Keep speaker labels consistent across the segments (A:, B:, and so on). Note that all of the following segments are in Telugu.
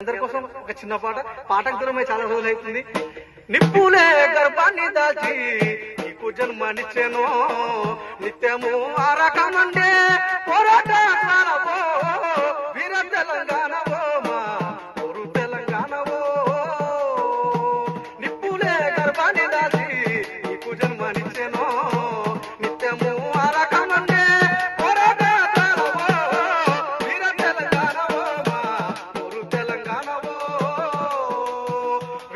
A: అందరి కోసం ఒక చిన్న పాటకు దూరమై చాలా రోజులు అవుతుంది. నిప్పులే గర్భాన్ని దాచి నీకు జన్మనిచ్చాను, నిత్యము ఆ రకమండే పోరాట వీర తెలంగాణవో మా ఊరు తెలంగాణవో. నిప్పులే గర్భాన్ని దాచి నీకు జన్మనిచ్చాను, నిత్యము ఆ రకమండే పోరాట వీర తెలంగాణవో మా ఊరు తెలంగాణవో.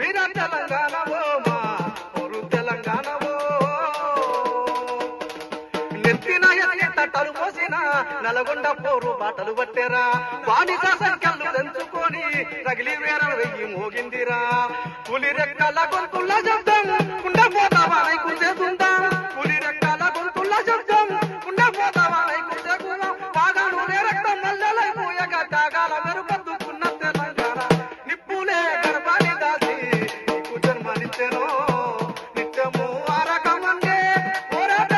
A: వీర తెలంగాణవో మా ఊరు తెలంగాణవో. నెత్తిన తట్టలు పోసిన నల్గొండ పోరు బాటలు పట్టేరా, బానిస సంఖ్యలు దంచుకొని రగిలి వేరలు వెయ్యి మోగిందిరా. పులి రెక్కల గొంతుల శబ్దం కుండపోతావా నైకుందేతుందాం, పులి రెక్కల గొంతుల శబ్దం కుండపోతావా నైకుందేకుందాం. పాగాను రక్తం మల్లెలైపోయగా త్యాగాల మెరుపద్దుకున్న తెలంగాణ. నిప్పులే గర్భాన్ని దాచి నీకు జన్మనిచ్చెను, నిత్యము ఆ రకమండే పోరాట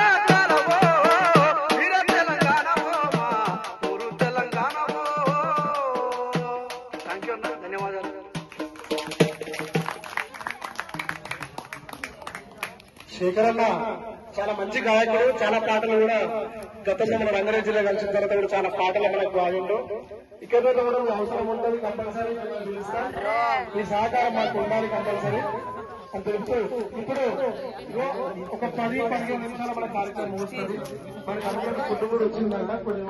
A: ధన్యవాదాలు.
B: శేఖరన్న చాలా మంచి గాయకుడు, చాలా పాటలు కూడా గతంలో మన రంగారెడ్డి జిల్లా కలిసిన తర్వాత కూడా చాలా పాటలు మనకు బాగుండు. ఇక్కడ కూడా అవసరం ఉంటుంది, కంపల్సరీ మీ సహకారం మాకు ఉండాలి కంపల్సరీ అని తెలుపుతూ ఇప్పుడు ఒక 10-15 నిమిషాల మన కార్యక్రమం ముగుస్తుంది. మనకి అందరికీ ఫుడ్ కూడా వచ్చిందన్న కొన్ని